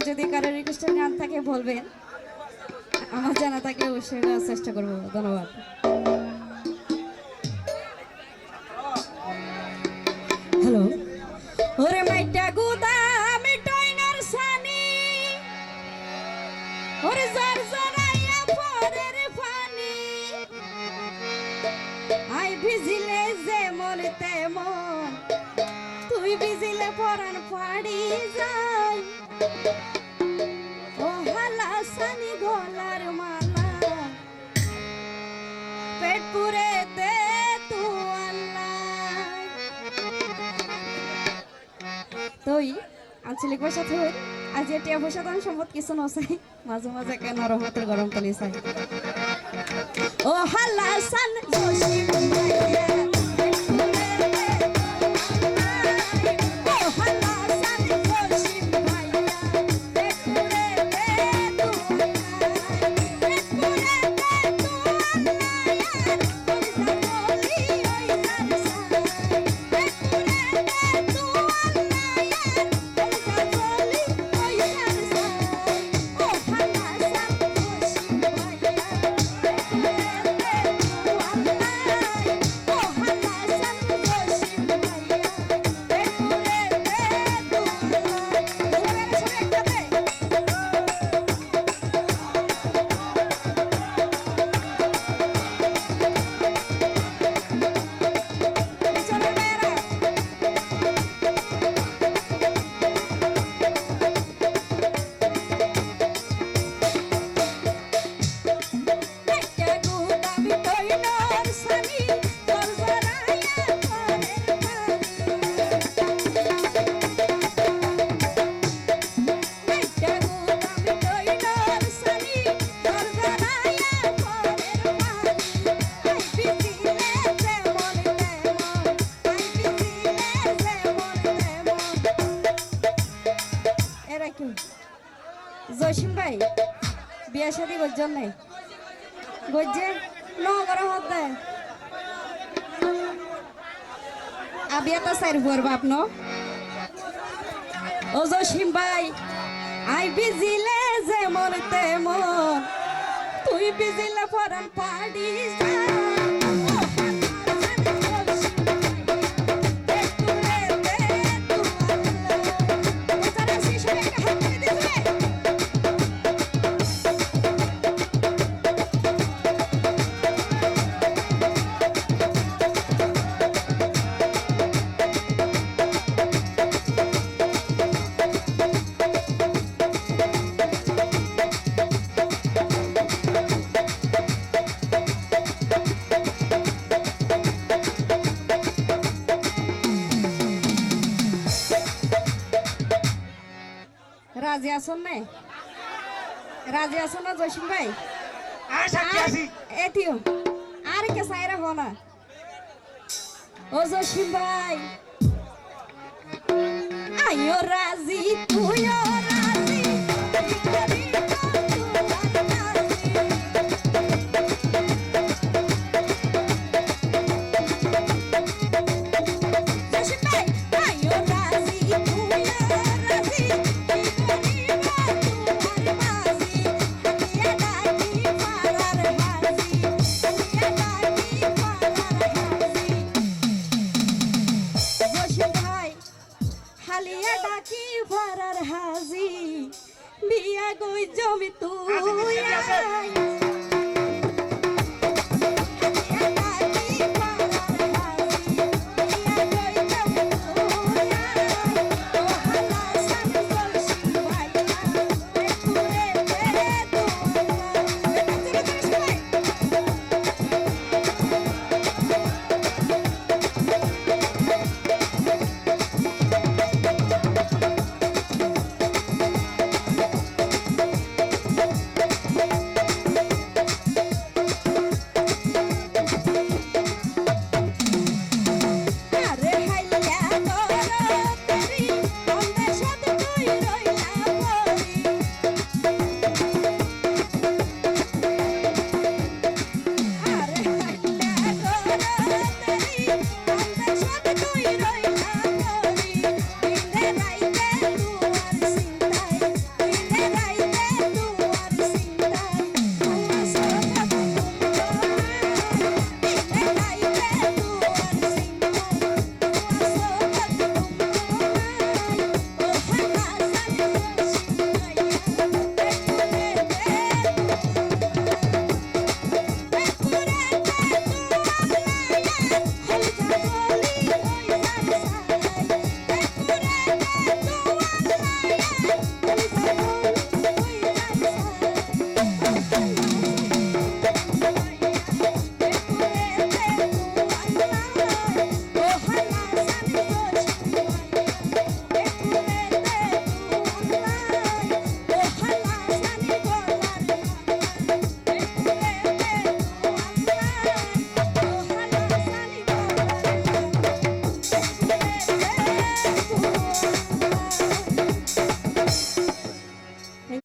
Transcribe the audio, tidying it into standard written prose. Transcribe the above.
যদি কারো রিকোয়েস্টের গান থাকে বলবেন, আমার জানা থাকে অবশ্যই গাওয়ার চেষ্টা করবো। ধন্যবাদ। হ্যালো। ওরে মাইটা গুদাম টয়নার সানি, ওরে জার জারাইয়া পরের পানি, আই ভিজিলে যেমন তেমন, তুই ভিজিলে পরাণ পাড়ি যায়। ও হালা সানি গলার মালা, পেট পুরে দে তু আল্লাহ। তই আঞ্চলিক ভাষা থই আজ এটিয়া ভাষা দান সম্পদ কিছু নচাই, মাঝে মাঝে কেন রহমতের গরম তলি চাই। ও হালা সান জসিম ভাইয়া, জসিম ভাই বিয়া শাদী করছেন নাই? গজ্জে নগর হতে আবিয়া তো সাইর হুয়ার বাপ ন। ও জসিম ভাই আই বিজিলে যেমন তেমন, তুই বিজিলে পরান পাড়ি যায়। রাজি আসন নাই? রাজি আসন না জসিম ভাই? এটিও আর কে সাইরা হো না। ও জসিম ভাই আইও রাজি, তুইও রাজি, হালিয়া ডাকি ভাড়ার হাজি, বিয়া গই জমি তুই